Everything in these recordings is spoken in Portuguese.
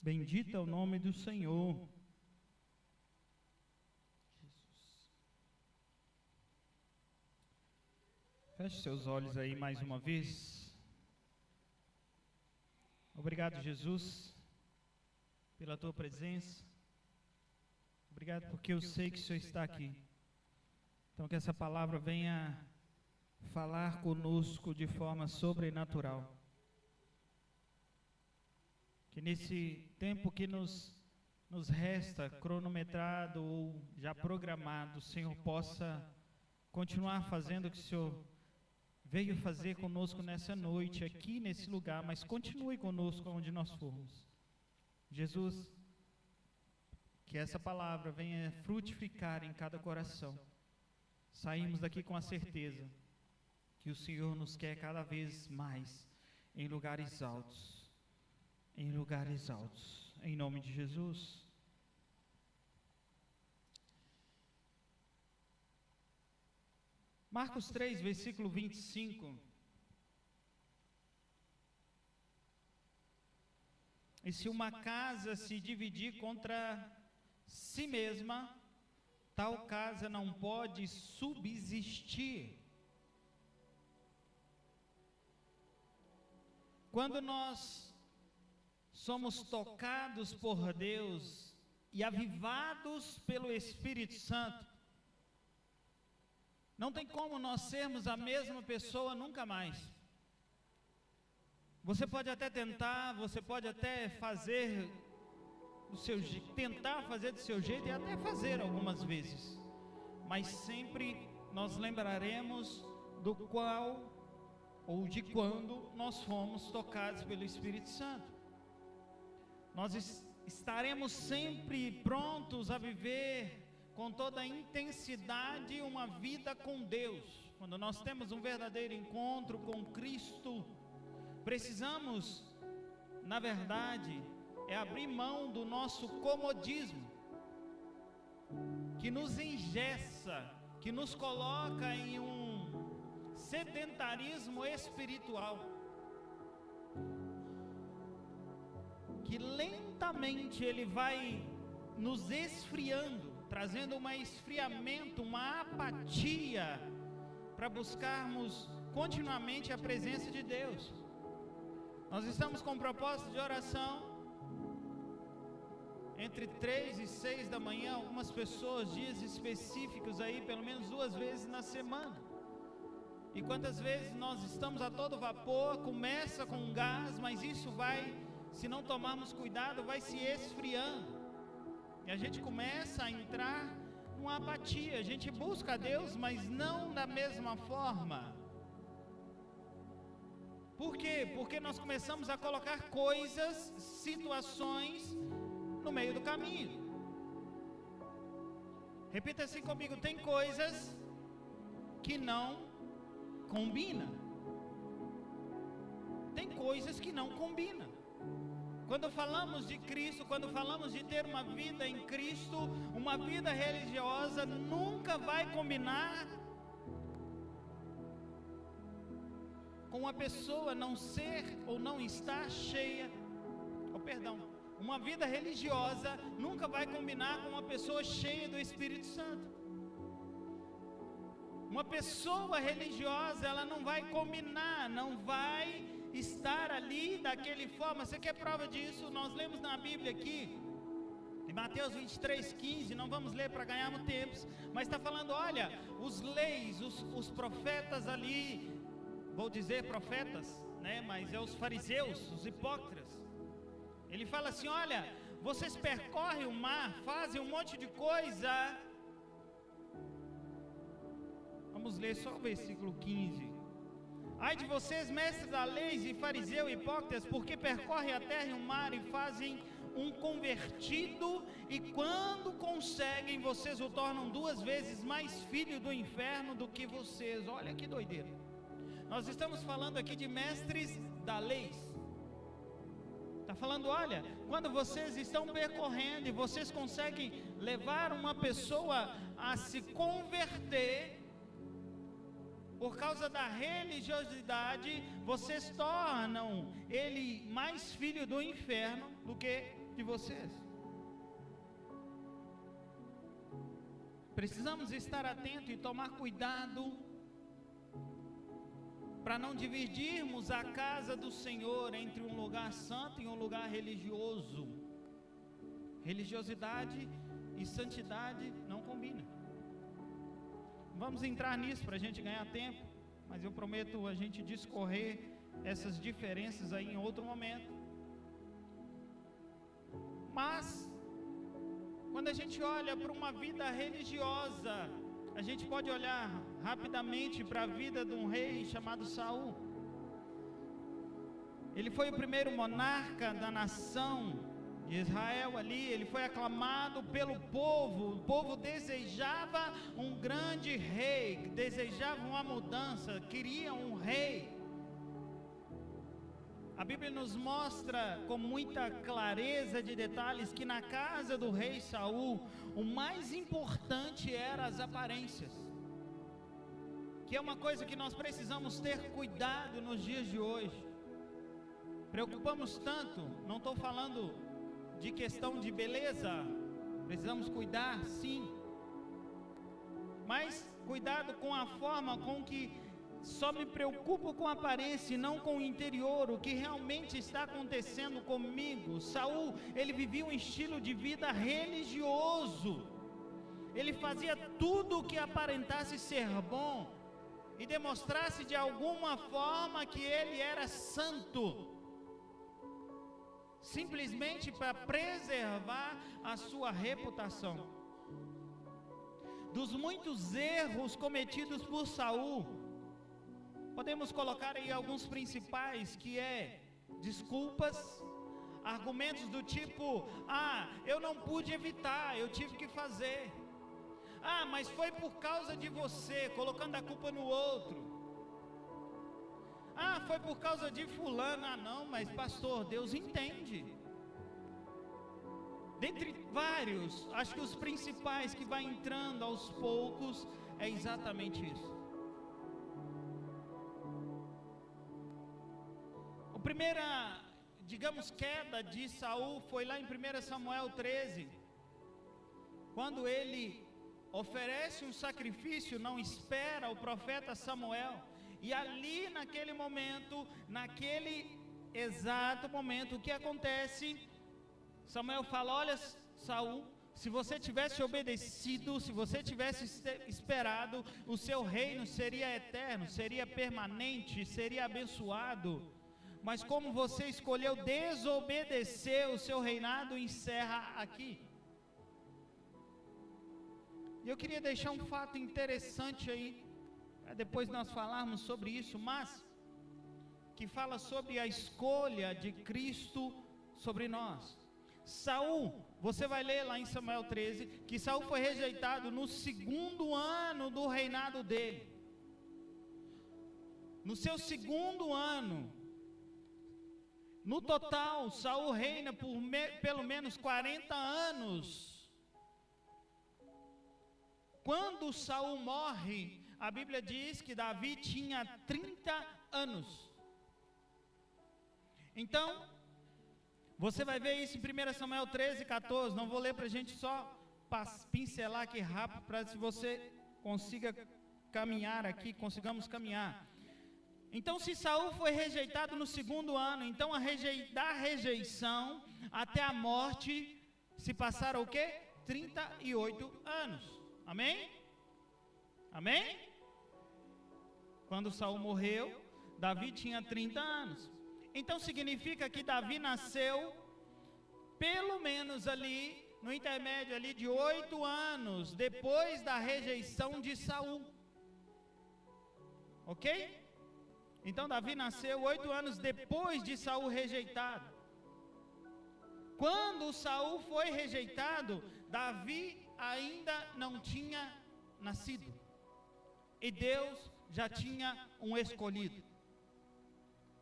Bendito é o nome do Senhor. Jesus. Feche seus olhos aí mais uma vez. Obrigado, Jesus, pela tua presença. Obrigado porque eu sei que o Senhor está aqui. Então que essa palavra venha falar conosco de forma sobrenatural. Que nesse tempo que nos resta, cronometrado ou já programado, o Senhor possa continuar fazendo o que o Senhor veio fazer conosco nessa noite, aqui nesse lugar, mas continue conosco onde nós formos. Jesus, que essa palavra venha frutificar em cada coração. Saímos daqui com a certeza que o Senhor nos quer cada vez mais em lugares altos. Em lugares altos, em nome de Jesus. Marcos 3, versículo 25. E se uma casa se dividir contra si mesma, tal casa não pode subsistir. Quando nós somos tocados por Deus e avivados pelo Espírito Santo, não tem como nós sermos a mesma pessoa nunca mais. Você pode até tentar, você pode até fazer tentar fazer do seu jeito e até fazer algumas vezes, mas sempre nós lembraremos do qual ou de quando nós fomos tocados pelo Espírito Santo. Nós estaremos sempre prontos a viver com toda a intensidade uma vida com Deus. Quando nós temos um verdadeiro encontro com Cristo, precisamos, na verdade, abrir mão do nosso comodismo, que nos engessa, que nos coloca em um sedentarismo espiritual, que lentamente ele vai nos esfriando, trazendo um esfriamento, uma apatia, para buscarmos continuamente a presença de Deus. Nós estamos com um propósito de oração, entre 3 e 6 da manhã, algumas pessoas, dias específicos aí, pelo menos 2 vezes na semana. E quantas vezes nós estamos a todo vapor, começa com gás, mas isso vai, se não tomarmos cuidado, vai se esfriando. E a gente começa a entrar numa apatia. A gente busca a Deus, mas não da mesma forma. Por quê? Porque nós começamos a colocar coisas, situações no meio do caminho. Repita assim comigo: tem coisas que não combinam. Tem coisas que não combinam. Quando falamos de Cristo, quando falamos de ter uma vida em Cristo, uma vida religiosa nunca vai combinar com uma pessoa não ser ou não estar cheia, uma vida religiosa nunca vai combinar com uma pessoa cheia do Espírito Santo. Uma pessoa religiosa, ela não vai combinar, não vai estar ali daquele forma. Você quer prova disso? Nós lemos na Bíblia aqui, em Mateus 23:15, não vamos ler para ganharmos tempo, mas está falando, olha, os leis, os profetas ali, vou dizer profetas, né? Mas é os fariseus, os hipócritas. Ele fala assim, olha, vocês percorrem o mar, fazem um monte de coisa. Vamos ler só o versículo 15. Ai de vocês, mestres da lei e fariseus hipócritas, porque percorrem a terra e o mar e fazem um convertido, e quando conseguem, vocês o tornam 2 vezes mais filho do inferno do que vocês. Olha que doideira. Nós estamos falando aqui de mestres da lei. Está falando, olha, quando vocês estão percorrendo e vocês conseguem levar uma pessoa a se converter, por causa da religiosidade, vocês tornam ele mais filho do inferno do que de vocês. Precisamos estar atentos e tomar cuidado para não dividirmos a casa do Senhor entre um lugar santo e um lugar religioso. Religiosidade e santidade não combinam. Vamos entrar nisso para a gente ganhar tempo, mas eu prometo a gente discorrer essas diferenças aí em outro momento. Mas quando a gente olha para uma vida religiosa, a gente pode olhar rapidamente para a vida de um rei chamado Saul. Ele foi o primeiro monarca da nação de Israel ali. Ele foi aclamado pelo povo. O povo desejava um grande rei, desejava uma mudança, queria um rei. A Bíblia nos mostra com muita clareza de detalhes que na casa do rei Saul, o mais importante era as aparências, que é uma coisa que nós precisamos ter cuidado nos dias de hoje. Preocupamos tanto, não estou falando de questão de beleza, precisamos cuidar sim, mas cuidado com a forma com que só me preocupo com a aparência e não com o interior, o que realmente está acontecendo comigo. Saul, ele vivia um estilo de vida religioso. Ele fazia tudo o que aparentasse ser bom e demonstrasse de alguma forma que ele era santo, simplesmente para preservar a sua reputação. Dos muitos erros cometidos por Saul, podemos colocar aí alguns principais, que é desculpas, argumentos do tipo: eu não pude evitar, eu tive que fazer. Mas foi por causa de você, colocando a culpa no outro. Foi por causa de fulano. Não, mas pastor, Deus entende. Dentre vários, acho que os principais que vai entrando aos poucos é exatamente isso. A primeira, digamos, queda de Saul foi lá em 1 Samuel 13, quando ele oferece um sacrifício, não espera o profeta Samuel, e ali naquele momento, naquele exato momento, o que acontece? Samuel fala: olha, Saul, se você tivesse obedecido, se você tivesse esperado, o seu reino seria eterno, seria permanente, seria abençoado. Mas como você escolheu desobedecer, o seu reinado encerra aqui. E eu queria deixar um fato interessante aí, para depois nós falarmos sobre isso, mas que fala sobre a escolha de Cristo sobre nós. Saul, você vai ler lá em Samuel 13, que Saul foi rejeitado no 2º ano do reinado dele. No seu 2º ano, no total, Saul reina por pelo menos 40 anos. Quando Saul morre, a Bíblia diz que Davi tinha 30 anos. Então, você vai ver isso em 1 Samuel 13, 14. Não vou ler para a gente só pincelar aqui rápido, para se você consiga caminhar aqui, consigamos caminhar. Então, se Saul foi rejeitado no 2º ano, então da rejeição até a morte se passaram o quê? 38 anos. Amém? Amém? Quando Saul morreu, Davi tinha 30 anos. Então significa que Davi nasceu pelo menos ali, no intermédio ali de 8 anos depois da rejeição de Saul. Ok? Então Davi nasceu 8 anos depois de Saul rejeitado. Quando Saul foi rejeitado, Davi ainda não tinha nascido. E Deus já tinha um escolhido.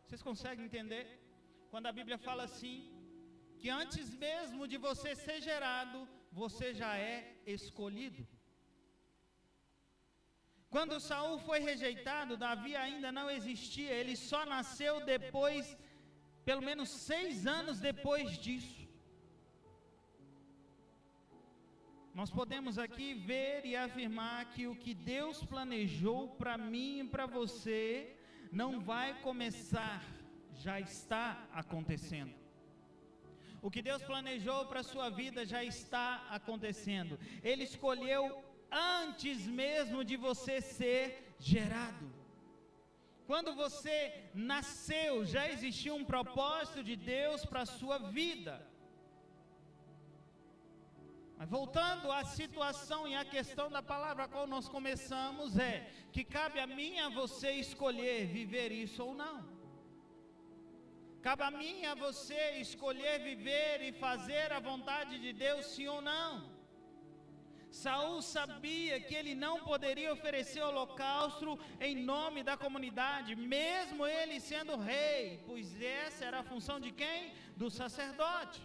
Vocês conseguem entender? Quando a Bíblia fala assim, que antes mesmo de você ser gerado, você já é escolhido. Quando Saul foi rejeitado, Davi ainda não existia, ele só nasceu depois, pelo menos 6 anos depois disso. Nós podemos aqui ver e afirmar que o que Deus planejou para mim e para você não vai começar, já está acontecendo. O que Deus planejou para a sua vida já está acontecendo. Ele escolheu antes mesmo de você ser gerado. Quando você nasceu, já existia um propósito de Deus para a sua vida. Mas voltando à situação e à questão da palavra a qual nós começamos, é que cabe a mim e a você escolher viver isso ou não. Cabe a mim e a você escolher viver e fazer a vontade de Deus, sim ou não. Saul sabia que ele não poderia oferecer holocausto em nome da comunidade, mesmo ele sendo rei, pois essa era a função de quem? Do sacerdote.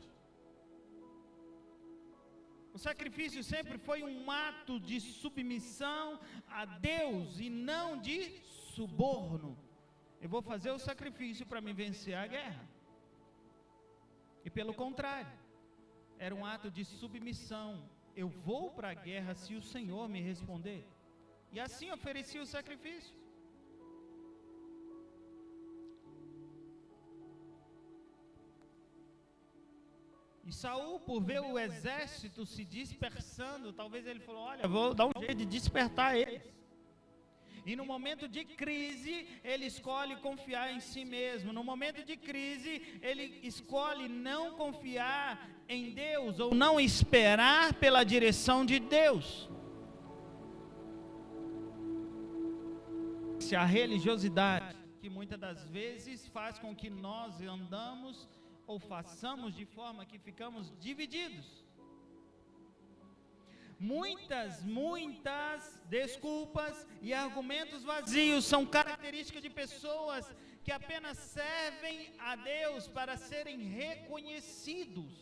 O sacrifício sempre foi um ato de submissão a Deus e não de suborno. Eu vou fazer o sacrifício para me vencer a guerra. E pelo contrário, era um ato de submissão. Eu vou para a guerra se o Senhor me responder. E assim oferecia o sacrifício. E Saul, por ver o exército se dispersando, talvez ele falou, olha, vou dar um jeito de despertar eles. E no momento de crise, ele escolhe confiar em si mesmo. No momento de crise, ele escolhe não confiar em Deus, ou não esperar pela direção de Deus. Se a religiosidade, que muitas das vezes faz com que nós andamos ou façamos de forma que ficamos divididos. Muitas desculpas e argumentos vazios são características de pessoas que apenas servem a Deus para serem reconhecidos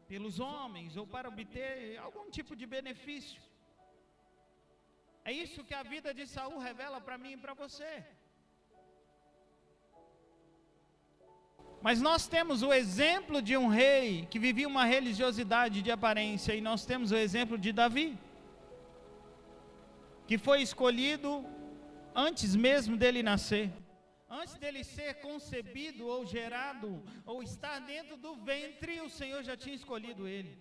pelos homens ou para obter algum tipo de benefício. É isso que a vida de Saul revela para mim e para você. Mas nós temos o exemplo de um rei que vivia uma religiosidade de aparência, e nós temos o exemplo de Davi, que foi escolhido antes mesmo dele nascer, antes dele ser concebido ou gerado, ou estar dentro do ventre, o Senhor já tinha escolhido ele.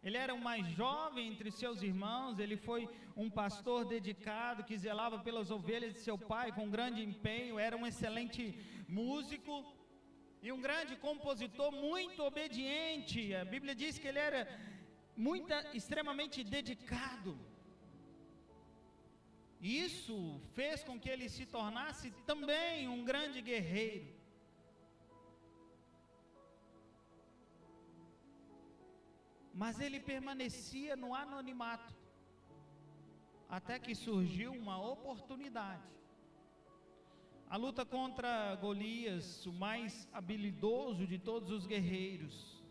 Ele era o mais jovem entre seus irmãos, ele foi um pastor dedicado, que zelava pelas ovelhas de seu pai com grande empenho, era um excelente músico e um grande compositor, muito obediente. A Bíblia diz que ele era extremamente dedicado. E isso fez com que ele se tornasse também um grande guerreiro. Mas ele permanecia no anonimato, até que surgiu uma oportunidade. A luta contra Golias, o mais habilidoso de todos os guerreiros.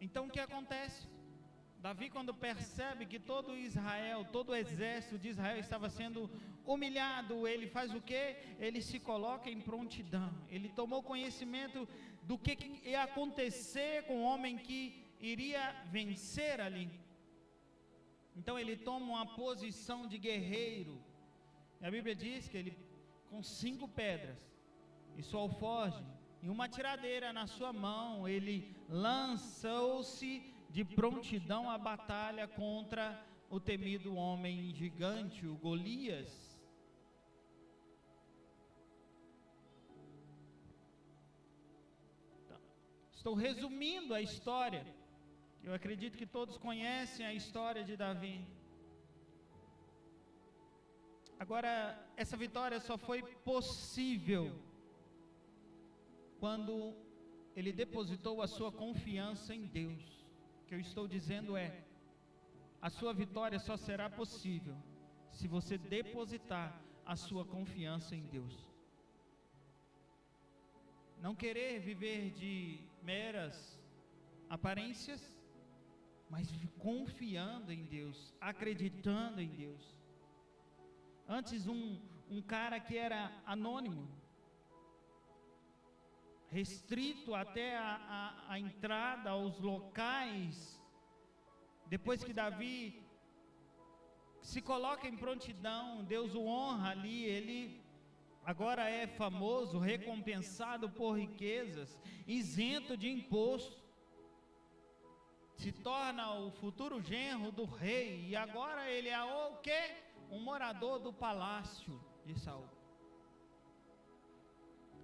Então o que acontece? Davi, quando percebe que todo Israel, todo o exército de Israel estava sendo humilhado, ele faz o quê? Ele se coloca em prontidão. Ele tomou conhecimento do que ia acontecer com o homem que iria vencer ali. Então ele toma uma posição de guerreiro. E a Bíblia diz que ele, com 5 pedras e sua alforje e uma tiradeira na sua mão, ele lançou-se de prontidão à batalha contra o temido homem gigante, o Golias. Estou resumindo a história. Eu acredito que todos conhecem a história de Davi. Agora, essa vitória só foi possível quando ele depositou a sua confiança em Deus. O que eu estou dizendo é, a sua vitória só será possível se você depositar a sua confiança em Deus. Não querer viver de meras aparências, mas confiando em Deus, acreditando em Deus. Antes um cara que era anônimo, restrito até a entrada aos locais. Depois que Davi se coloca em prontidão, Deus o honra ali, ele agora é famoso, recompensado por riquezas, isento de imposto, se torna o futuro genro do rei, e agora ele é o quê? Um morador do palácio de Saul.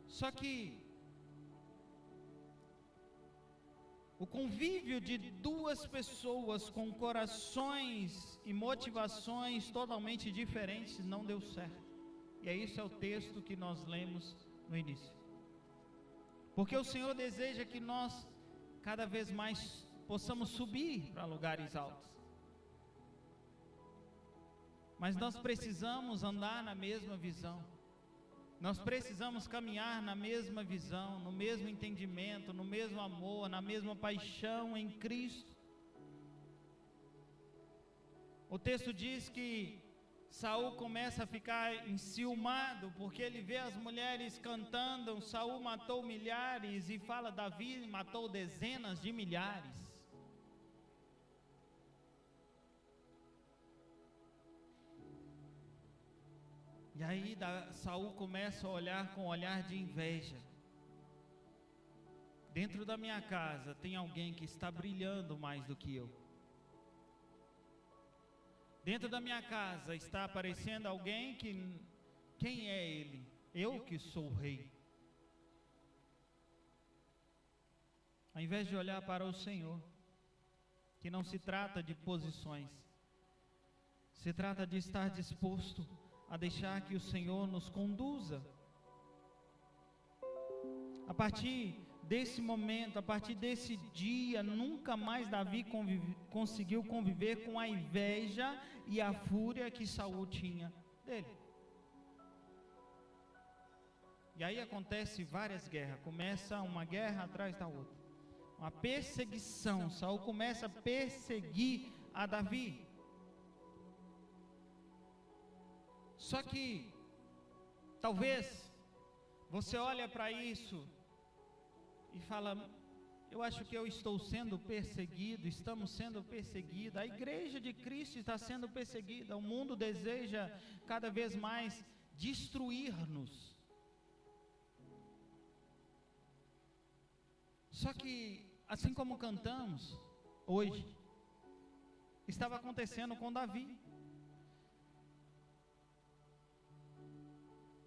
Só que o convívio de duas pessoas com corações e motivações totalmente diferentes não deu certo. E esse é o texto que nós lemos no início. Porque o Senhor deseja que nós cada vez mais possamos subir para lugares altos. Mas nós precisamos andar na mesma visão. Nós precisamos caminhar na mesma visão, no mesmo entendimento, no mesmo amor, na mesma paixão em Cristo. O texto diz que Saul começa a ficar enciumado, porque ele vê as mulheres cantando, Saul matou milhares, e fala, Davi matou dezenas de milhares. E aí Saul começa a olhar com um olhar de inveja. Dentro da minha casa tem alguém que está brilhando mais do que eu. Dentro da minha casa está aparecendo alguém que... Quem é ele? Eu que sou o rei. Ao invés de olhar para o Senhor, que não se trata de posições, se trata de estar disposto a deixar que o Senhor nos conduza. A partir desse momento, a partir desse dia, nunca mais Davi conseguiu conviver com a inveja e a fúria que Saul tinha dele. E aí acontece várias guerras, começa uma guerra atrás da outra, uma perseguição. Saul começa a perseguir a Davi. Só que, talvez, você olha para isso e fala, eu acho que eu estou sendo perseguido, estamos sendo perseguidos, a igreja de Cristo está sendo perseguida, o mundo deseja cada vez mais destruir-nos. Só que, assim como cantamos hoje, estava acontecendo com Davi.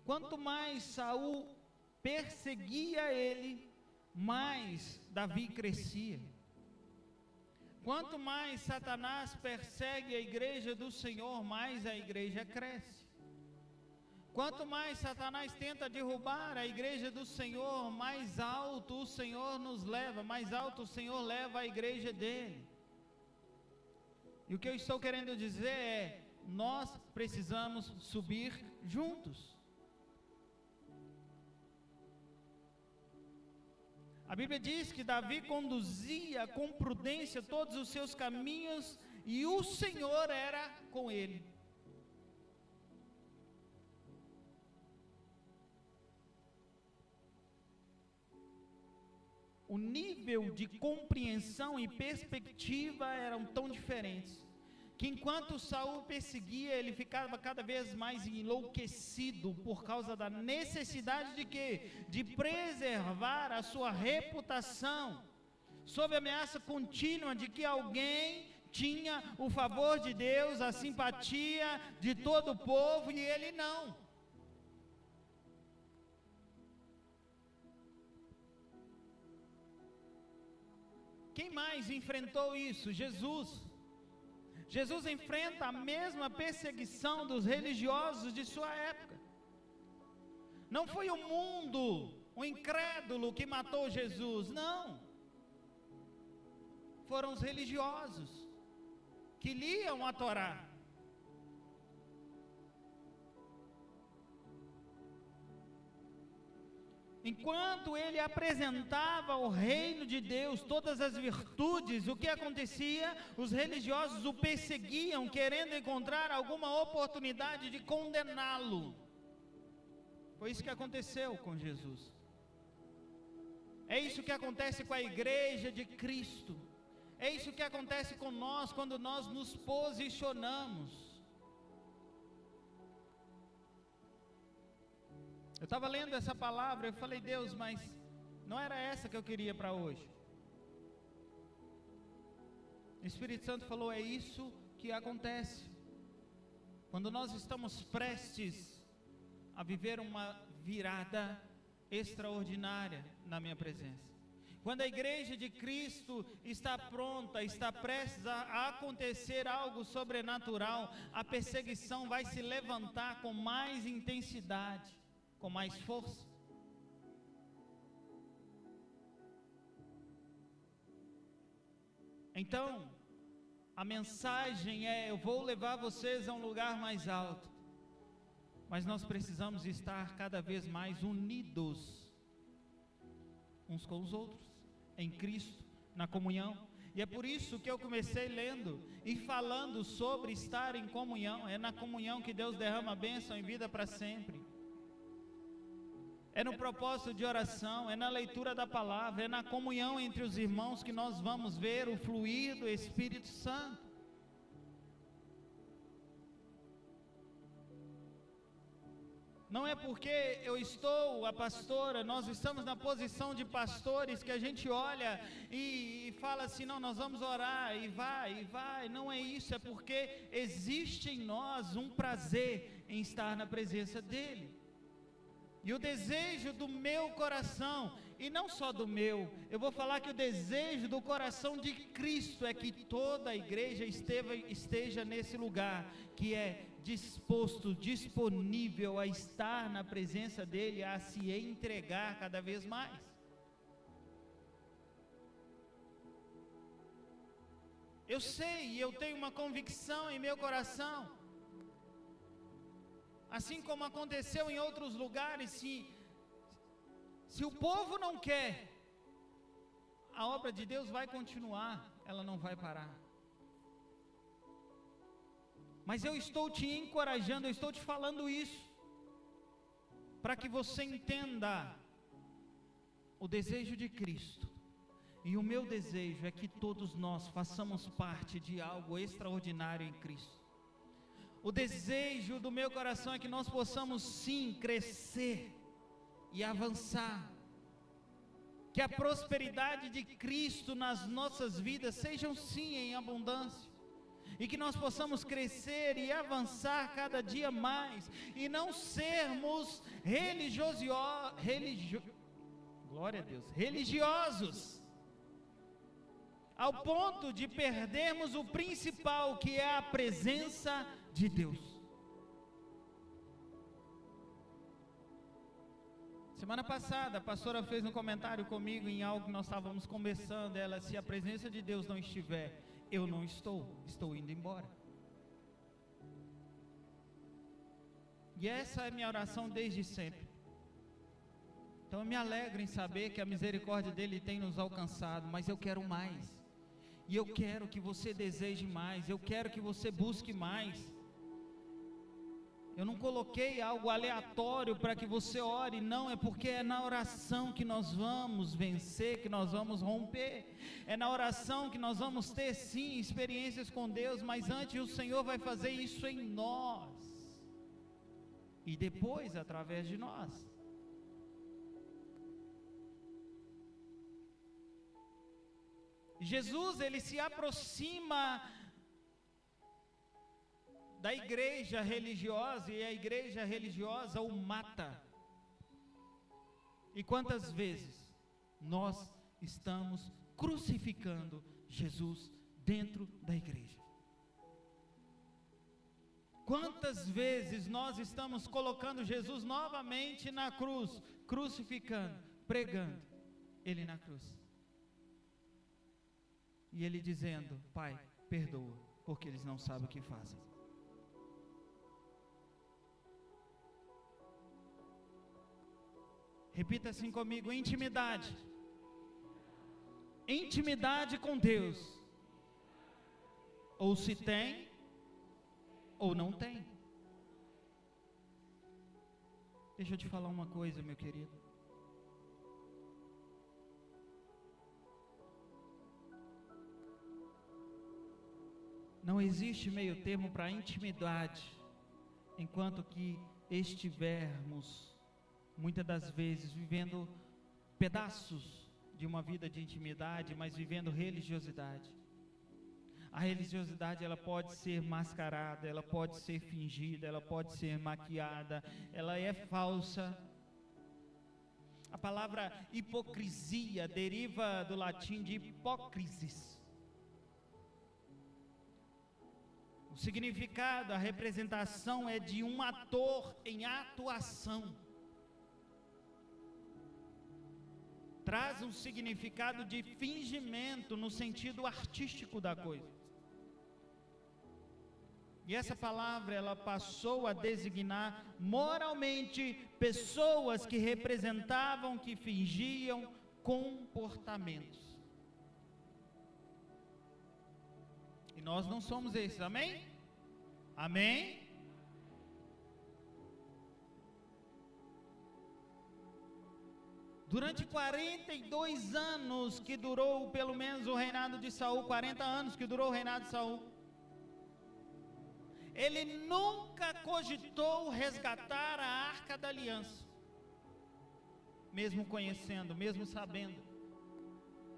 Quanto mais Saul perseguia ele, mais Davi crescia. Quanto mais Satanás persegue a igreja do Senhor, mais a igreja cresce. Quanto mais Satanás tenta derrubar a igreja do Senhor, mais alto o Senhor nos leva, mais alto o Senhor leva a igreja dele. E o que eu estou querendo dizer é, nós precisamos subir juntos. A Bíblia diz que Davi conduzia com prudência todos os seus caminhos e o Senhor era com ele. O nível de compreensão e perspectiva eram tão diferentes, que enquanto Saul perseguia, ele ficava cada vez mais enlouquecido por causa da necessidade de quê? De preservar a sua reputação, sob ameaça contínua de que alguém tinha o favor de Deus, a simpatia de todo o povo, e ele não. Quem mais enfrentou isso? Jesus. Jesus enfrenta a mesma perseguição dos religiosos de sua época. Não foi o mundo, o incrédulo que matou Jesus, não. Foram os religiosos que liam a Torá. Enquanto ele apresentava o reino de Deus, todas as virtudes, o que acontecia? Os religiosos o perseguiam, querendo encontrar alguma oportunidade de condená-lo. Foi isso que aconteceu com Jesus. É isso que acontece com a igreja de Cristo. É isso que acontece com nós quando nós nos posicionamos. Eu estava lendo essa palavra, eu falei, Deus, mas não era essa que eu queria para hoje. O Espírito Santo falou, é isso que acontece quando nós estamos prestes a viver uma virada extraordinária na minha presença. Quando a igreja de Cristo está pronta, está prestes a acontecer algo sobrenatural, a perseguição vai se levantar com mais intensidade, com mais força. Então, a mensagem é: eu vou levar vocês a um lugar mais alto, mas nós precisamos estar cada vez mais unidos uns com os outros, em Cristo, na comunhão. E é por isso que eu comecei lendo e falando sobre estar em comunhão. É na comunhão que Deus derrama a bênção em vida para sempre. É no propósito de oração, é na leitura da palavra, é na comunhão entre os irmãos que nós vamos ver o fluir do Espírito Santo. Não é porque eu estou, a pastora, nós estamos na posição de pastores que a gente olha e fala assim, não, nós vamos orar e vai. Não é isso, é porque existe em nós um prazer em estar na presença dEle. E o desejo do meu coração, e não só do meu, eu vou falar que o desejo do coração de Cristo é que toda a igreja esteja nesse lugar, que é disposto, disponível a estar na presença dEle, a se entregar cada vez mais. Eu sei, e eu tenho uma convicção em meu coração, assim como aconteceu em outros lugares, se o povo não quer, a obra de Deus vai continuar, ela não vai parar. Mas eu estou te encorajando, eu estou te falando isso, para que você entenda o desejo de Cristo. E o meu desejo é que todos nós façamos parte de algo extraordinário em Cristo. O desejo do meu coração é que nós possamos sim crescer e avançar. Que a prosperidade de Cristo nas nossas vidas sejam sim em abundância. E que nós possamos crescer e avançar cada dia mais. E não sermos religiosos. Ao ponto de perdermos o principal, que é a presença de Deus. Semana passada, a pastora fez um comentário comigo em algo que nós estávamos conversando. Ela, se a presença de Deus não estiver, eu não estou indo embora. E essa é a minha oração desde sempre. Então eu me alegro em saber que a misericórdia dEle tem nos alcançado, mas eu quero mais. E eu quero que você deseje mais, eu quero que você busque mais. Eu não coloquei algo aleatório para que você ore, não, é porque é na oração que nós vamos vencer, que nós vamos romper. É na oração que nós vamos ter sim experiências com Deus, mas antes o Senhor vai fazer isso em nós. E depois através de nós. Jesus, ele se aproxima da igreja religiosa, e a igreja religiosa o mata. E quantas vezes nós estamos crucificando Jesus dentro da igreja? Quantas vezes nós estamos colocando Jesus novamente na cruz, crucificando, pregando Ele na cruz? E Ele dizendo, Pai, perdoa, porque eles não sabem o que fazem. Repita assim comigo, intimidade. Intimidade com Deus. Ou se tem, ou não tem. Deixa eu te falar uma coisa, meu querido. Não existe meio termo para intimidade, enquanto que estivermos, muitas das vezes, vivendo pedaços de uma vida de intimidade, mas vivendo religiosidade. A religiosidade, ela pode ser mascarada, ela pode ser fingida, ela pode ser maquiada, ela é falsa. A palavra hipocrisia deriva do latim de hipócrisis. O significado, a representação é de um ator em atuação. Traz um significado de fingimento no sentido artístico da coisa. E essa palavra, ela passou a designar moralmente pessoas que representavam, que fingiam comportamentos. E nós não somos esses, amém? Amém? Durante 42 anos que durou pelo menos o reinado de Saul, 40 anos que durou o reinado de Saul, ele nunca cogitou resgatar a Arca da Aliança, mesmo conhecendo, mesmo sabendo.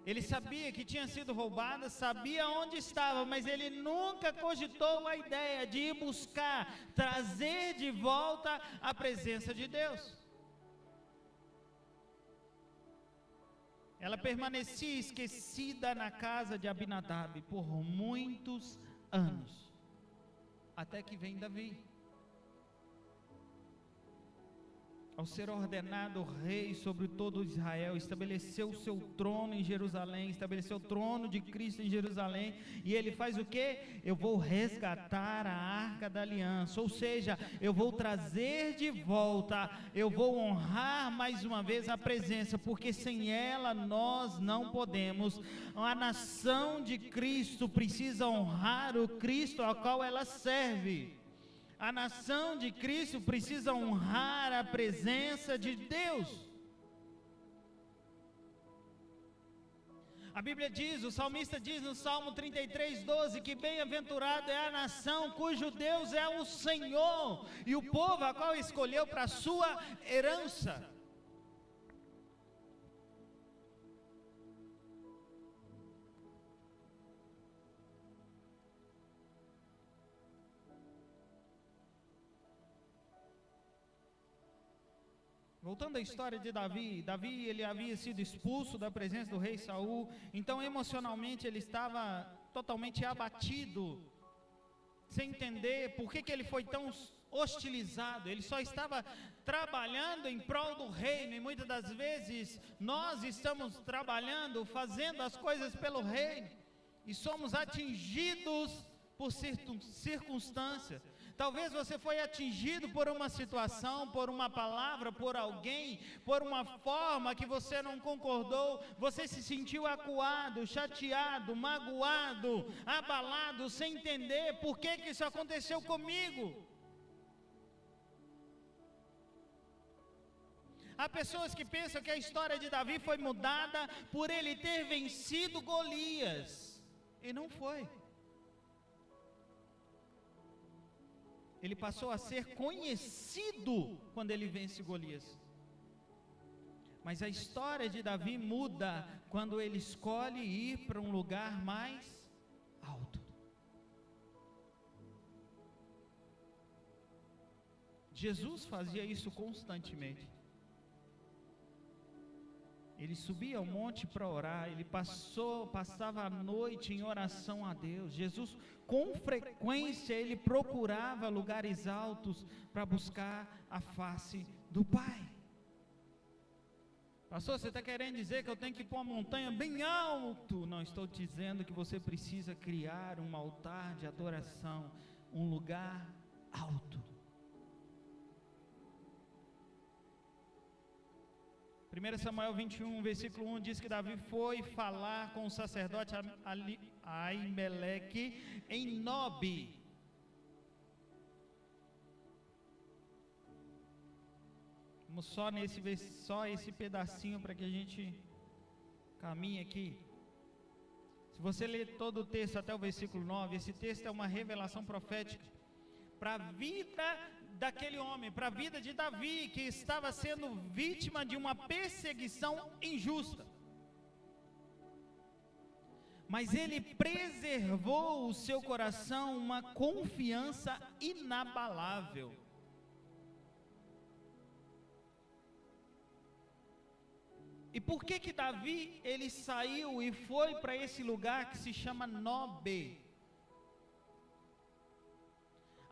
Ele sabia que tinha sido roubada, sabia onde estava, mas ele nunca cogitou a ideia de ir buscar, trazer de volta a presença de Deus. Ela permanecia esquecida na casa de Abinadab por muitos anos, até que vem Davi. Ao ser ordenado rei sobre todo Israel, estabeleceu o seu trono em Jerusalém, estabeleceu o trono de Cristo em Jerusalém, e ele faz o quê? Eu vou resgatar a Arca da Aliança, ou seja, eu vou trazer de volta, eu vou honrar mais uma vez a presença, porque sem ela nós não podemos. A nação de Cristo precisa honrar o Cristo ao qual ela serve. A nação de Cristo precisa honrar a presença de Deus. A Bíblia diz, o salmista diz no Salmo 33:12, que bem-aventurado é a nação cujo Deus é o Senhor, e o povo a qual escolheu para a sua herança. Voltando à história de Davi, ele havia sido expulso da presença do rei Saul, então emocionalmente ele estava totalmente abatido, sem entender por que ele foi tão hostilizado. Ele só estava trabalhando em prol do reino, e muitas das vezes nós estamos trabalhando, fazendo as coisas pelo reino, e somos atingidos por circunstâncias. Talvez você foi atingido por uma situação, por uma palavra, por alguém, por uma forma que você não concordou, você se sentiu acuado, chateado, magoado, abalado, sem entender por que isso aconteceu comigo. Há pessoas que pensam que a história de Davi foi mudada por ele ter vencido Golias, e não foi. Ele passou a ser conhecido quando ele vence Golias. Mas a história de Davi muda quando ele escolhe ir para um lugar mais alto. Jesus fazia isso constantemente. Ele subia ao monte para orar, ele passava a noite em oração a Deus. Jesus, com frequência, ele procurava lugares altos para buscar a face do Pai. Pastor, você está querendo dizer que eu tenho que ir para uma montanha bem alto? Não, estou dizendo que você precisa criar um altar de adoração, um lugar alto. 1 Samuel 21, versículo 1 diz que Davi foi falar com o sacerdote Aimeleque em Nobe. Vamos só esse pedacinho para que a gente caminhe aqui. Se você ler todo o texto até o versículo 9, esse texto é uma revelação profética para a vida daquele homem, para a vida de Davi, que estava sendo vítima de uma perseguição injusta. Mas ele preservou o seu coração uma confiança inabalável. E por que Davi, ele saiu e foi para esse lugar que se chama Nobe?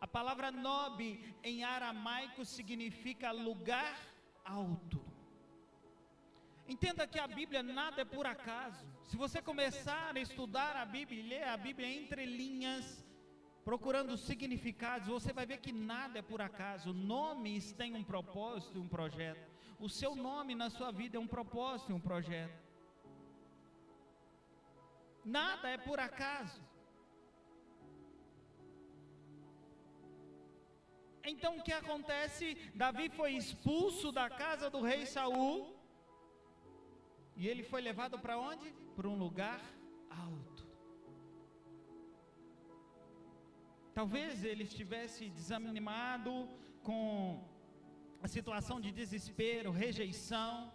A palavra Nobe em aramaico significa lugar alto. Entenda que a Bíblia nada é por acaso. Se você começar a estudar a Bíblia e ler a Bíblia entre linhas, procurando significados, você vai ver que nada é por acaso. Nomes têm um propósito e um projeto. O seu nome na sua vida é um propósito e um projeto. Nada é por acaso. Então o que acontece? Davi foi expulso da casa do rei Saul. E ele foi levado para onde? Para um lugar alto. Talvez ele estivesse desanimado com a situação de desespero, rejeição,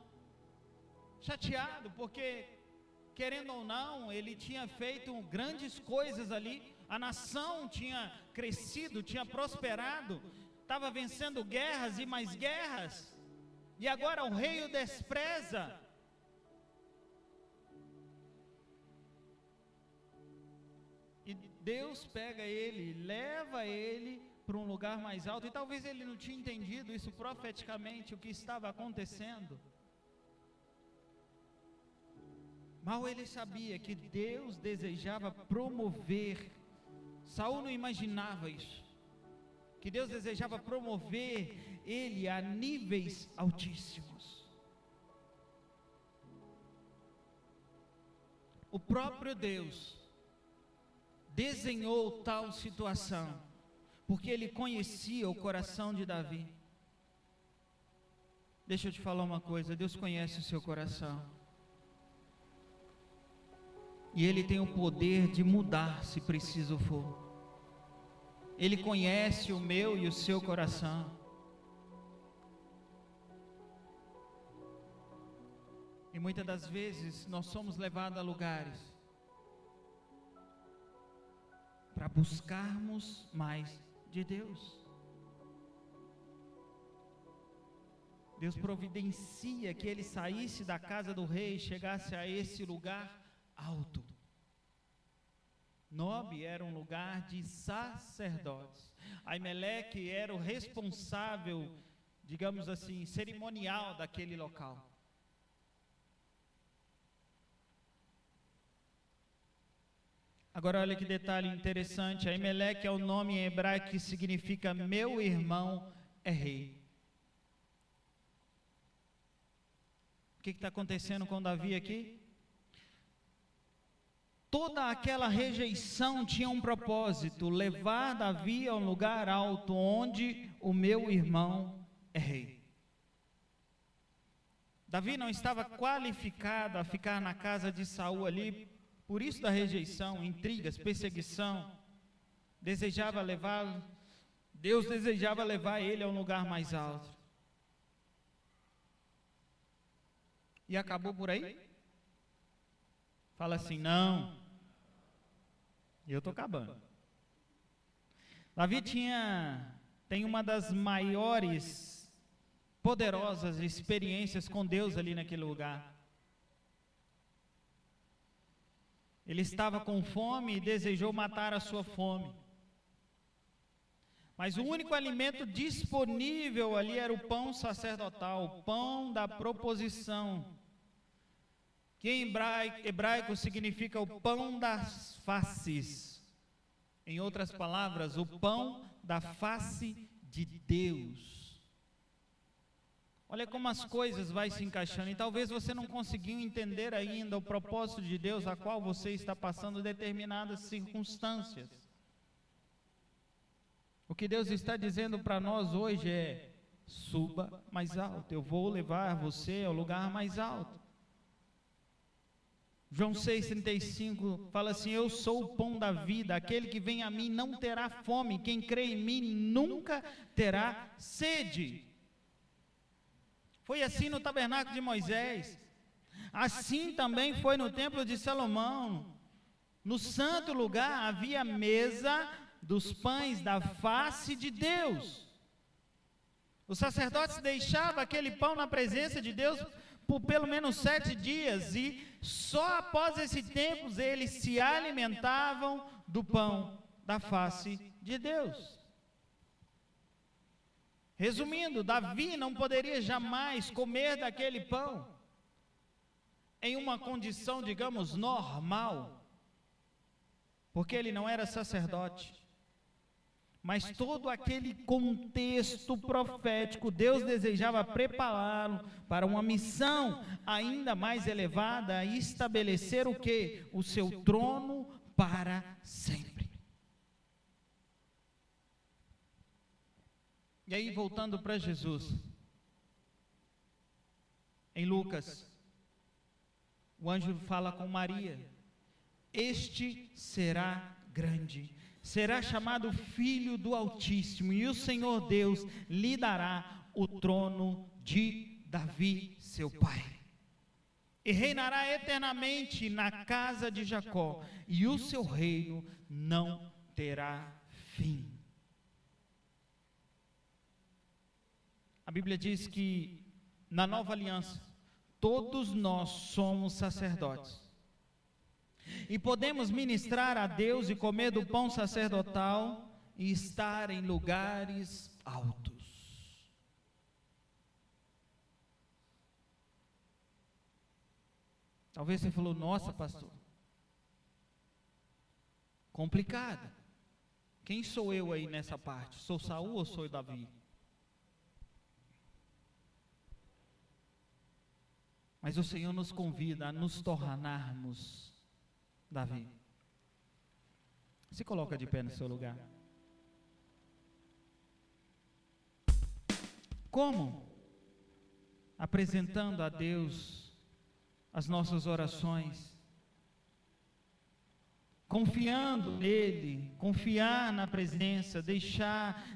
chateado, porque, querendo ou não, ele tinha feito grandes coisas ali, a nação tinha crescido, tinha prosperado, estava vencendo guerras e mais guerras, e agora o rei o despreza. E Deus pega ele, leva ele para um lugar mais alto, e talvez ele não tinha entendido isso profeticamente, o que estava acontecendo. Mal ele sabia que Deus desejava promover, Saul não imaginava isso, que Deus desejava promover ele a níveis altíssimos. O próprio Deus desenhou tal situação, porque ele conhecia o coração de Davi. Deixa eu te falar uma coisa, Deus conhece o seu coração. E Ele tem o poder de mudar se preciso for. Ele conhece o meu e o seu coração. E muitas das vezes nós somos levados a lugares para buscarmos mais de Deus. Deus providencia que ele saísse da casa do rei e chegasse a esse lugar alto. Nobe era um lugar de sacerdotes. Aimeleque era o responsável, digamos assim, cerimonial daquele local. Agora olha que detalhe interessante, Aimeleque é o nome em hebraico que significa meu irmão é rei. O que está acontecendo com Davi aqui? Toda aquela rejeição tinha um propósito, levar Davi a um lugar alto, onde o meu irmão é rei. Davi não estava qualificado a ficar na casa de Saul ali, por isso da rejeição, intrigas, perseguição. Deus desejava levar ele a um lugar mais alto. E acabou por aí? Fala assim, não. Eu estou acabando. Davi tem uma das maiores, poderosas experiências com Deus ali naquele lugar. Ele estava com fome e desejou matar a sua fome. Mas o único alimento disponível ali era o pão sacerdotal, o pão da proposição, que em hebraico significa o pão das faces. Em outras palavras, o pão da face de Deus. Olha como as coisas vão se encaixando, e talvez você não conseguiu entender ainda o propósito de Deus, a qual você está passando determinadas circunstâncias. O que Deus está dizendo para nós hoje é, suba mais alto, eu vou levar você ao lugar mais alto. João 6,35 fala assim: eu sou o pão da vida, aquele que vem a mim não terá fome, quem crê em mim nunca terá sede. Foi assim no tabernáculo de Moisés, assim também foi no templo de Salomão. No santo lugar havia mesa dos pães da face de Deus. Os sacerdotes deixavam aquele pão na presença de Deus por pelo menos 7 dias, e só após esse tempo eles se alimentavam do pão da face de Deus. Resumindo, Davi não poderia jamais comer daquele pão em uma condição, digamos, normal, porque ele não era sacerdote. Mas todo aquele contexto profético, Deus desejava prepará-lo para uma missão ainda mais elevada, e estabelecer o quê? O seu trono para sempre. E aí, voltando para Jesus, em Lucas, o anjo fala com Maria: este será grande, será chamado Filho do Altíssimo, e o Senhor Deus lhe dará o trono de Davi, seu pai. E reinará eternamente na casa de Jacó, e o seu reino não terá fim. A Bíblia diz que na nova aliança, todos nós somos sacerdotes. E podemos ministrar a Deus e comer do pão sacerdotal e estar em lugares altos. Talvez você falou: nossa, pastor, complicado. Quem sou eu aí nessa parte? Sou Saul ou sou Davi? Mas o Senhor nos convida a nos tornarmos Davi. Se coloca de pé no seu lugar. Como? Apresentando a Deus as nossas orações, confiando nele, confiar na presença,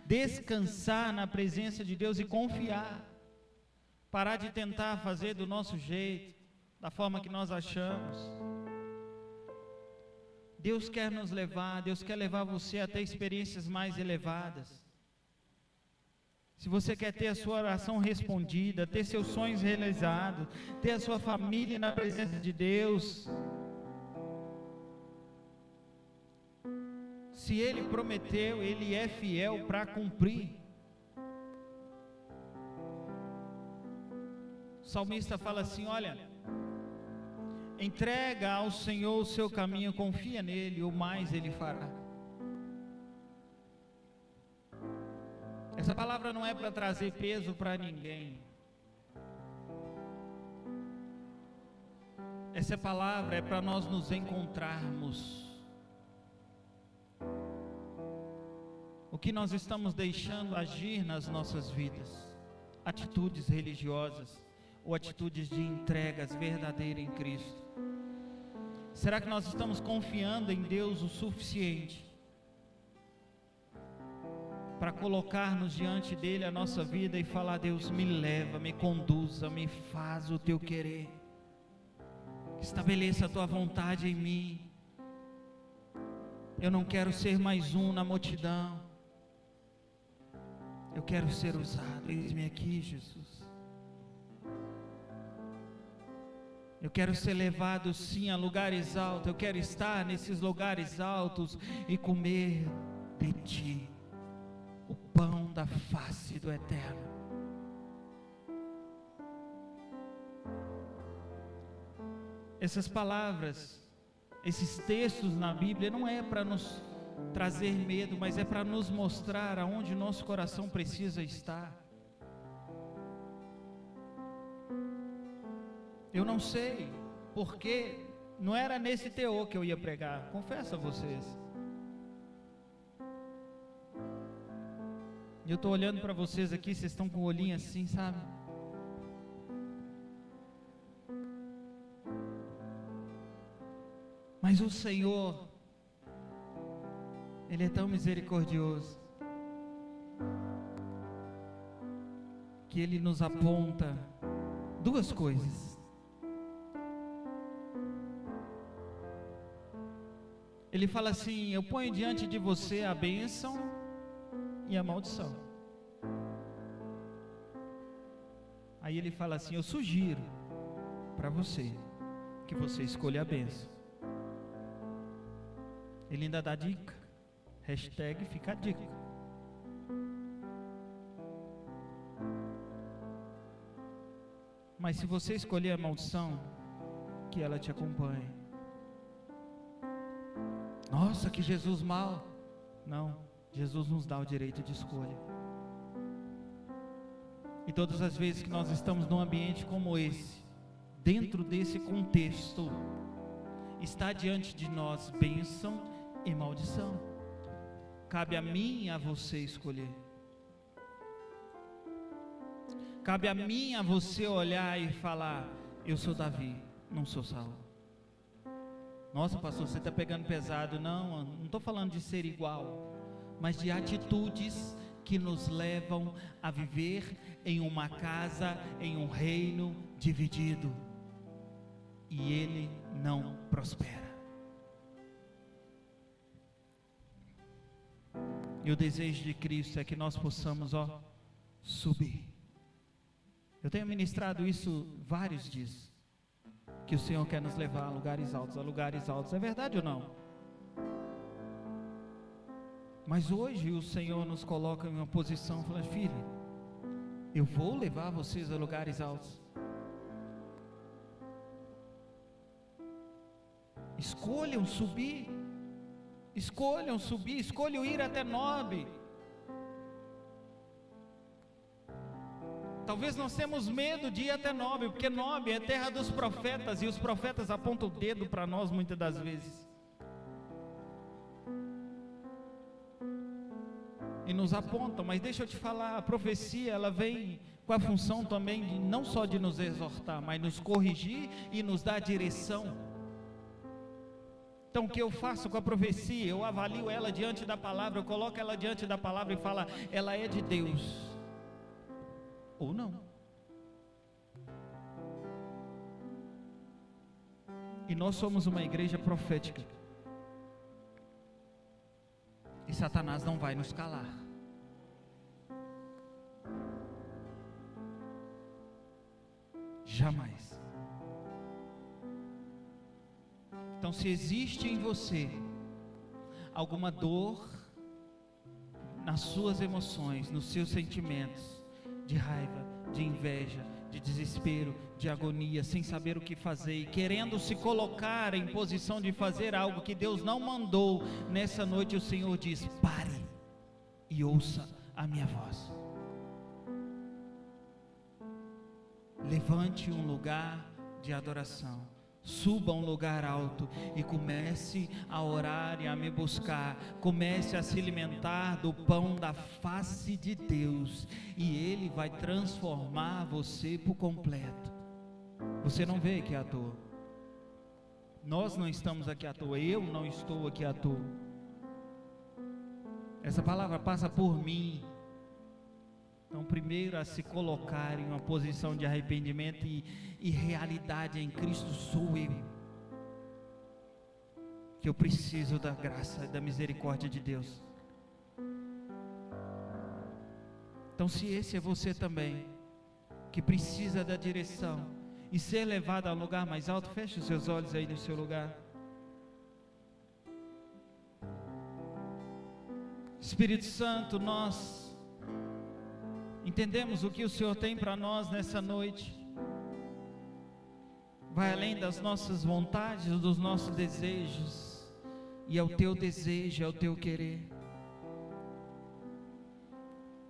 descansar na presença de Deus e confiar. Parar de tentar fazer do nosso jeito, da forma que nós achamos. Deus quer nos levar, Deus quer levar você até experiências mais elevadas. Se você quer ter a sua oração respondida, ter seus sonhos realizados, ter a sua família na presença de Deus, se Ele prometeu, Ele é fiel para cumprir. O salmista fala assim: olha, entrega ao Senhor o seu caminho, confia nele, o mais Ele fará. Essa palavra não é para trazer peso para ninguém. Essa palavra é para nós nos encontrarmos. O que nós estamos deixando agir nas nossas vidas? Atitudes religiosas ou atitudes de entregas verdadeiras em Cristo? Será que nós estamos confiando em Deus o suficiente para colocar-nos diante dele a nossa vida e falar: Deus, me leva, me conduza, me faz o teu querer, estabeleça a tua vontade em mim. Eu não quero ser mais um na multidão, eu quero ser usado. Eis-me aqui, Jesus. Eu quero ser levado sim a lugares altos, eu quero estar nesses lugares altos e comer de ti, o pão da face do Eterno. Essas palavras, esses textos na Bíblia não é para nos trazer medo, mas é para nos mostrar aonde nosso coração precisa estar. Eu não sei, porque não era nesse teor que eu ia pregar, confesso a vocês. Eu estou olhando para vocês aqui, vocês estão com o olhinho assim, sabe? Mas o Senhor, Ele é tão misericordioso, que Ele nos aponta duas coisas. Ele fala assim: eu ponho diante de você a bênção e a maldição. Aí ele fala assim: eu sugiro para você que você escolha a bênção. Ele ainda dá dica, hashtag fica a dica. Mas se você escolher a maldição, que ela te acompanhe. Nossa, que Jesus mal. Não, Jesus nos dá o direito de escolha. E todas as vezes que nós estamos num ambiente como esse, dentro desse contexto, está diante de nós bênção e maldição. Cabe a mim e a você escolher. Cabe a mim e a você olhar e falar: eu sou Davi, não sou Saul. Nossa, pastor, você está pegando pesado. Não estou falando de ser igual, mas de atitudes que nos levam a viver em uma casa, em um reino dividido, e ele não prospera. E o desejo de Cristo é que nós possamos, subir. Eu tenho ministrado isso vários dias, que o Senhor quer nos levar a lugares altos, é verdade ou não? Mas hoje o Senhor nos coloca em uma posição, falando: filho, eu vou levar vocês a lugares altos. Escolham subir, escolham ir até Nob. Talvez nós temos medo de ir até Nob, porque Nob é terra dos profetas, e os profetas apontam o dedo para nós muitas das vezes. E nos apontam, mas deixa eu te falar, a profecia, ela vem com a função também de, não só de nos exortar, mas nos corrigir e nos dar direção. Então o que eu faço com a profecia? Eu avalio ela diante da palavra, eu coloco ela diante da palavra e falo: ela é de Deus ou não. E nós somos uma igreja profética, e Satanás não vai nos calar. Jamais. Então, se existe em você alguma dor nas suas emoções, nos seus sentimentos, de raiva, de inveja, de desespero, de agonia, sem saber o que fazer e querendo se colocar em posição de fazer algo que Deus não mandou, nessa noite o Senhor diz: pare e ouça a minha voz. Levante um lugar de adoração, suba a um lugar alto e comece a orar e a me buscar. Comece a se alimentar do pão da face de Deus, e Ele vai transformar você por completo. Você não veio aqui à toa. Nós não estamos aqui à toa. Eu não estou aqui à toa. Essa palavra passa por mim. Então, primeiro a se colocar em uma posição de arrependimento e realidade em Cristo sou eu, que eu preciso da graça e da misericórdia de Deus. Então, se esse é você também, que precisa da direção e ser levado ao lugar mais alto, feche os seus olhos aí no seu lugar. Espírito Santo, nós entendemos o que o Senhor tem para nós nessa noite. Vai além das nossas vontades, dos nossos desejos, e é o teu desejo, é o teu querer.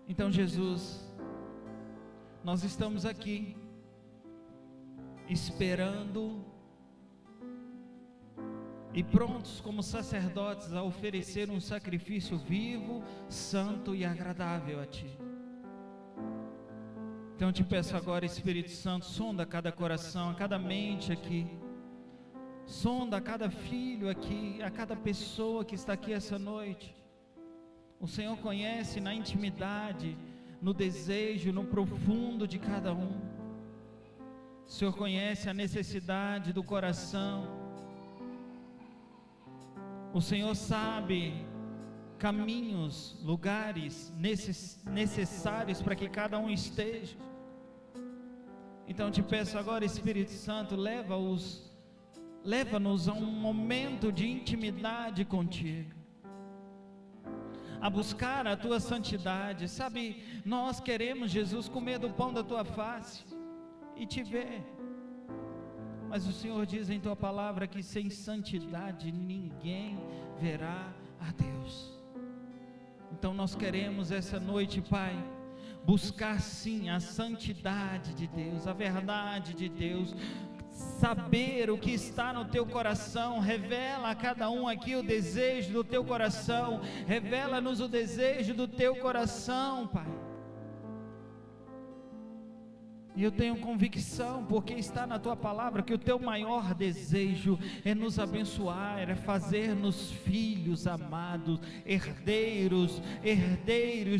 Então, Jesus, nós estamos aqui esperando e prontos como sacerdotes a oferecer um sacrifício vivo, santo e agradável a Ti. Então eu te peço agora, Espírito Santo, sonda cada coração, a cada mente aqui, sonda a cada filho aqui, a cada pessoa que está aqui essa noite. O Senhor conhece na intimidade, no desejo, no profundo de cada um. O Senhor conhece a necessidade do coração. O Senhor sabe caminhos, lugares necessários para que cada um esteja. Então te peço agora, Espírito Santo, leva-nos a um momento de intimidade contigo, a buscar a tua santidade. Sabe, nós queremos, Jesus, comer do pão da tua face e te ver, mas o Senhor diz em tua palavra que sem santidade ninguém verá a Deus. Então nós queremos essa noite, Pai, buscar sim a santidade de Deus, a verdade de Deus, saber o que está no teu coração. Revela a cada um aqui o desejo do teu coração, revela-nos o desejo do teu coração, Pai. E eu tenho convicção, porque está na tua palavra, que o teu maior desejo é nos abençoar, é fazer-nos filhos amados, herdeiros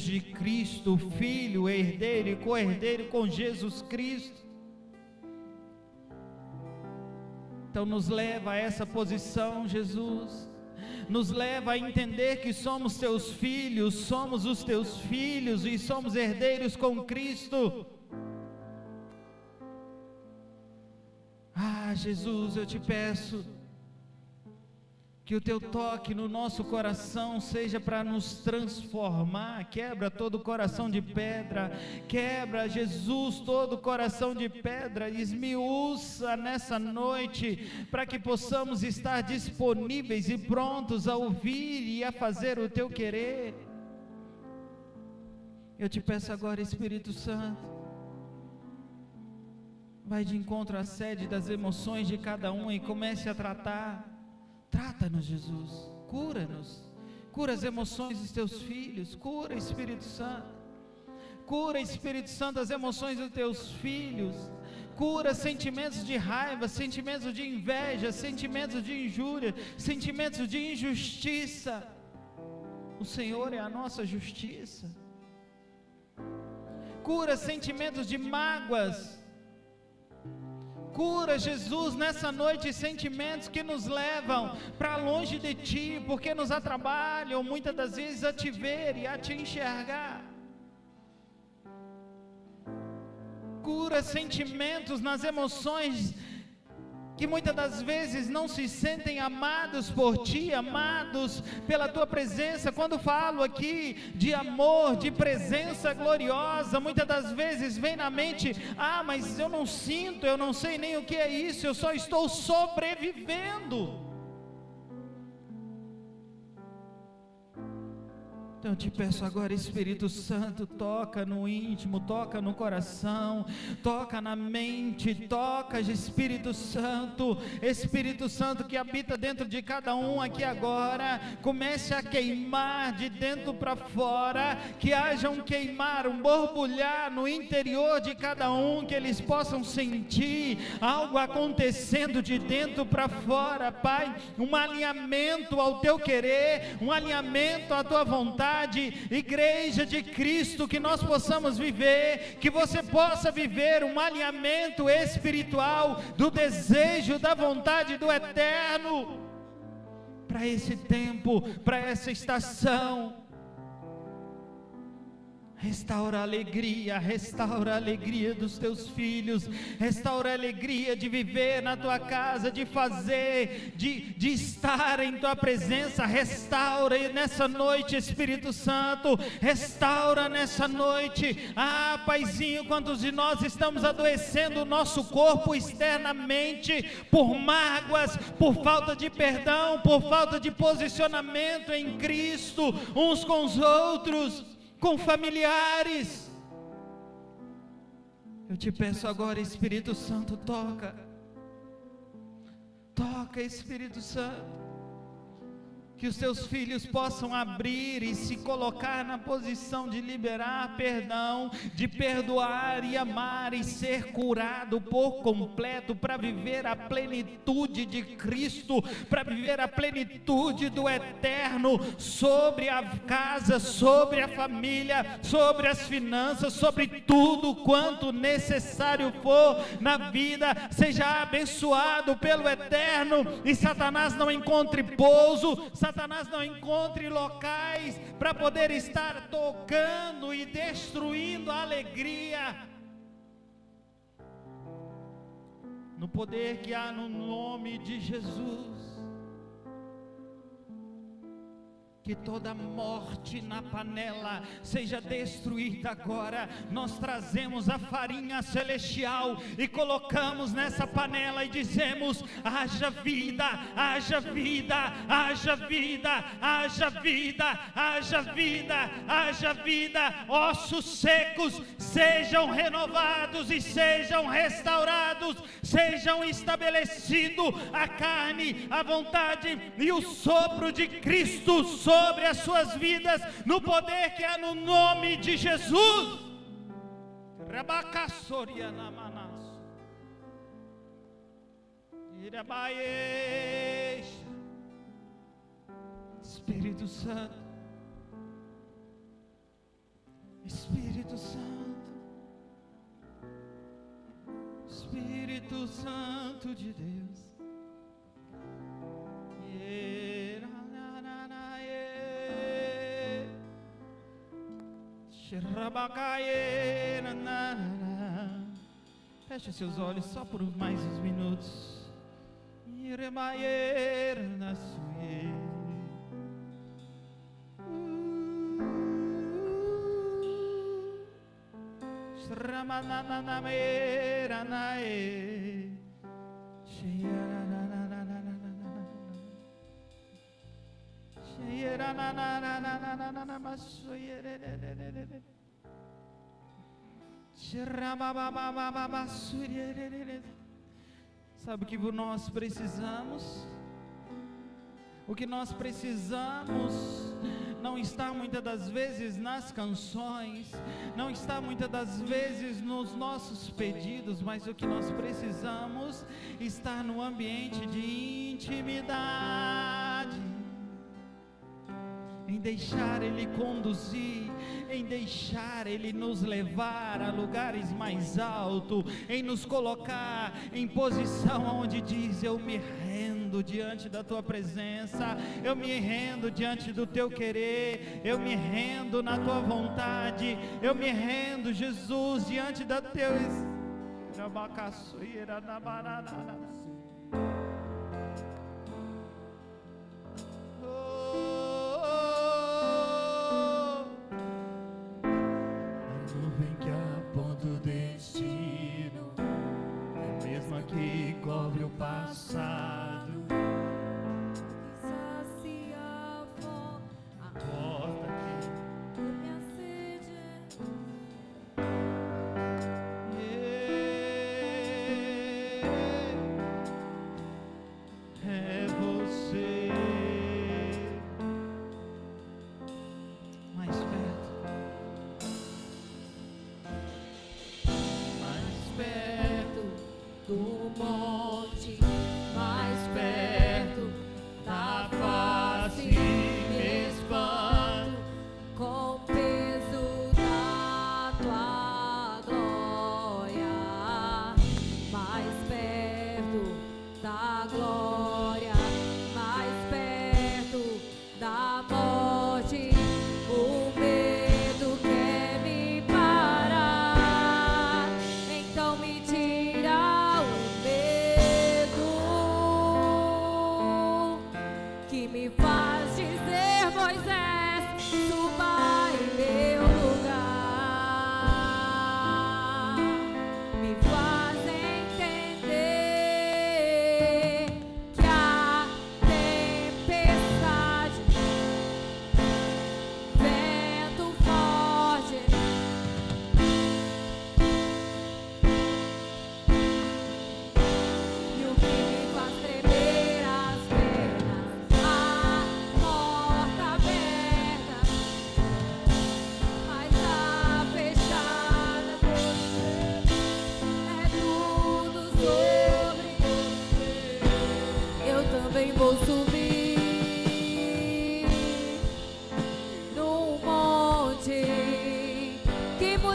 de Cristo, filho, herdeiro e co-herdeiro com Jesus Cristo. Então nos leva a essa posição, Jesus, nos leva a entender que somos teus filhos, somos os teus filhos e somos herdeiros com Cristo. Jesus, eu te peço que o teu toque no nosso coração seja para nos transformar. Quebra todo coração de pedra, quebra, Jesus, todo coração de pedra, esmiuça nessa noite, para que possamos estar disponíveis e prontos a ouvir e a fazer o teu querer. Eu te peço agora, Espírito Santo, vai de encontro à sede das emoções de cada um e comece a tratar. Trata-nos, Jesus, cura-nos, cura as emoções dos teus filhos, cura, Espírito Santo, cura, Espírito Santo, as emoções dos teus filhos, cura sentimentos de raiva, sentimentos de inveja, sentimentos de injúria, sentimentos de injustiça. O Senhor é a nossa justiça. Cura sentimentos de mágoas. Cura, Jesus, nessa noite sentimentos que nos levam para longe de Ti, porque nos atrapalham muitas das vezes a Te ver e a Te enxergar. Cura sentimentos nas emoções que muitas das vezes não se sentem amados por Ti, amados pela Tua presença. Quando falo aqui de amor, de presença gloriosa, muitas das vezes vem na mente: mas eu não sinto, eu não sei nem o que é isso, eu só estou sobrevivendo. Então eu te peço agora, Espírito Santo, toca no íntimo, toca no coração, toca na mente, toca, Espírito Santo que habita dentro de cada um aqui agora, comece a queimar de dentro para fora, que haja um queimar, um borbulhar no interior de cada um, que eles possam sentir algo acontecendo de dentro para fora, Pai, um alinhamento ao Teu querer, um alinhamento à Tua vontade. Igreja de Cristo, que nós possamos viver, que você possa viver um alinhamento espiritual do desejo, da vontade do Eterno para esse tempo, para essa estação. Restaura a alegria dos teus filhos, restaura a alegria de viver na tua casa, de fazer, de estar em tua presença. Restaura nessa noite, Espírito Santo, restaura nessa noite. Paizinho, quantos de nós estamos adoecendo o nosso corpo externamente, por mágoas, por falta de perdão, por falta de posicionamento em Cristo, uns com os outros, com familiares. Eu te peço agora, Espírito Santo, toca, Espírito Santo, que os teus filhos possam abrir e se colocar na posição de liberar perdão, de perdoar e amar e ser curado por completo, para viver a plenitude de Cristo, para viver a plenitude do eterno sobre a casa, sobre a família, sobre as finanças, sobre tudo quanto necessário for na vida. Seja abençoado pelo eterno, e Satanás não encontre pouso, Satanás não encontre locais para poder estar tocando e destruindo a alegria, no poder que há no nome de Jesus. Que toda morte na panela seja destruída agora. Nós trazemos a farinha celestial e colocamos nessa panela e dizemos: haja vida, haja vida, haja vida, haja vida, haja vida, haja vida. Ossos secos sejam renovados e sejam restaurados, sejam estabelecidos a carne, a vontade e o sopro de Cristo sobre as suas vidas, no poder que há no nome de Jesus. Espírito Santo, Espírito Santo, Espírito Santo de Deus. Feche seus olhos só por mais uns minutos. Sabe o que nós precisamos? O que nós precisamos não está muitas das vezes nas canções, não está muitas das vezes nos nossos pedidos, mas o que nós precisamos está no ambiente de intimidade, em deixar Ele conduzir, em deixar Ele nos levar a lugares mais altos, em nos colocar em posição onde diz: eu me rendo diante da Tua presença, eu me rendo diante do Teu querer, eu me rendo na Tua vontade, eu me rendo, Jesus, diante da Teu... que cobre o passado, sacia a fome, a porta que me acende.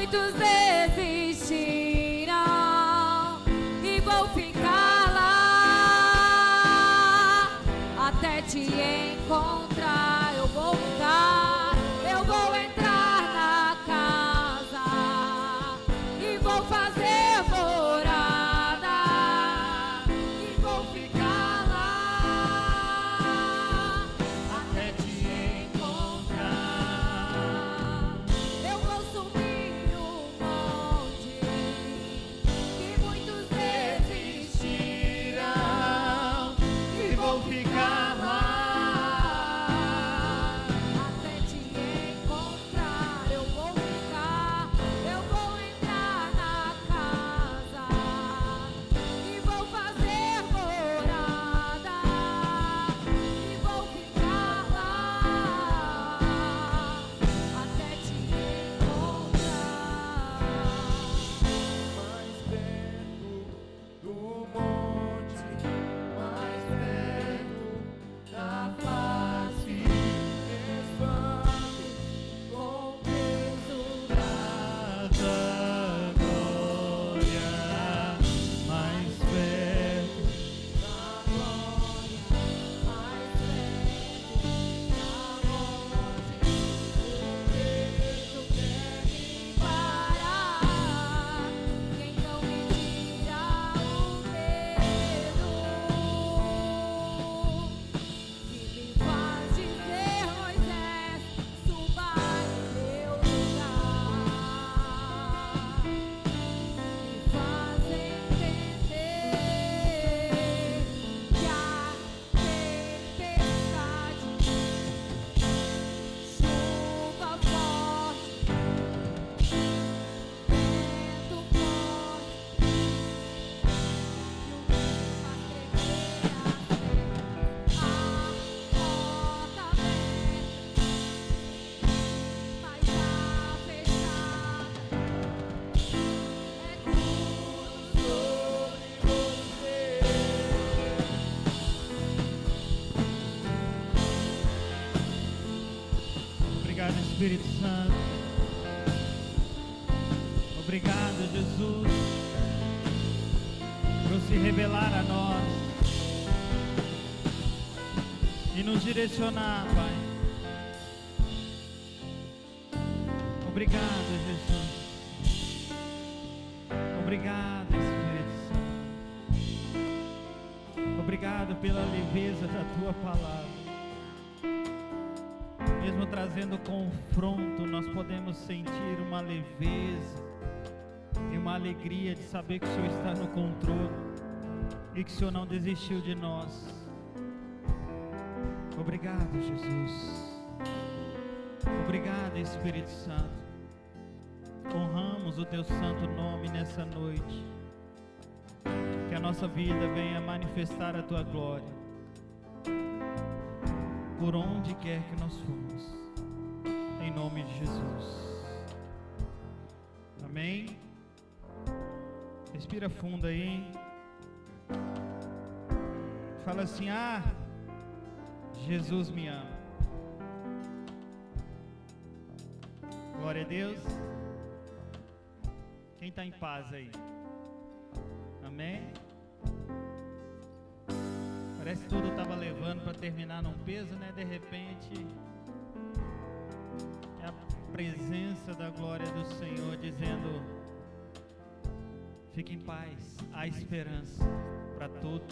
muitos desistirão e vou ficar lá até te encontrar. Eu vou ficar, eu vou entrar na casa e vou fazer morada e vou ficar lá até te encontrar. Eu vou subir no monte que muitos desistirão e vou ficar lá até te encontrar. Eu vou ficar, eu vou entrar na casa e vou fazer morada e vou ficar lá até te encontrar. Mais perto do monte, mais perto da face, expande com peso da glória, mais perto. Da glória, mais perto da morte, o medo quer me parar. Quem não me tira o medo que me faz dizer: Moisés, suba em meu lugar, me faz entender que a tempestade, chuva forte, vento forte, e o que me faz tremer a porta aberta, mas a fechada é tudo sobre você. Obrigado, Espírito Santo. Obrigado, Jesus, por se revelar a nós e nos direcionar, Pai. Obrigado, Jesus. Obrigado, Espírito Santo. Obrigado pela leveza da Tua palavra. Mesmo trazendo confronto, nós podemos sentir uma leveza e uma alegria de saber que o Senhor está no controle e que o Senhor não desistiu de nós. Obrigado, Jesus. Obrigado, Espírito Santo. Honramos o Teu santo nome nessa noite. Que a nossa vida venha manifestar a Tua glória por onde quer que nós formos, em nome de Jesus. Amém? Respira fundo aí. Fala assim: ah, Jesus me ama. Glória a Deus. Quem está em paz aí? Amém? Parece que tudo estava levando para terminar num peso, né? De repente, é a presença da glória do Senhor dizendo: fique em paz, há esperança para todo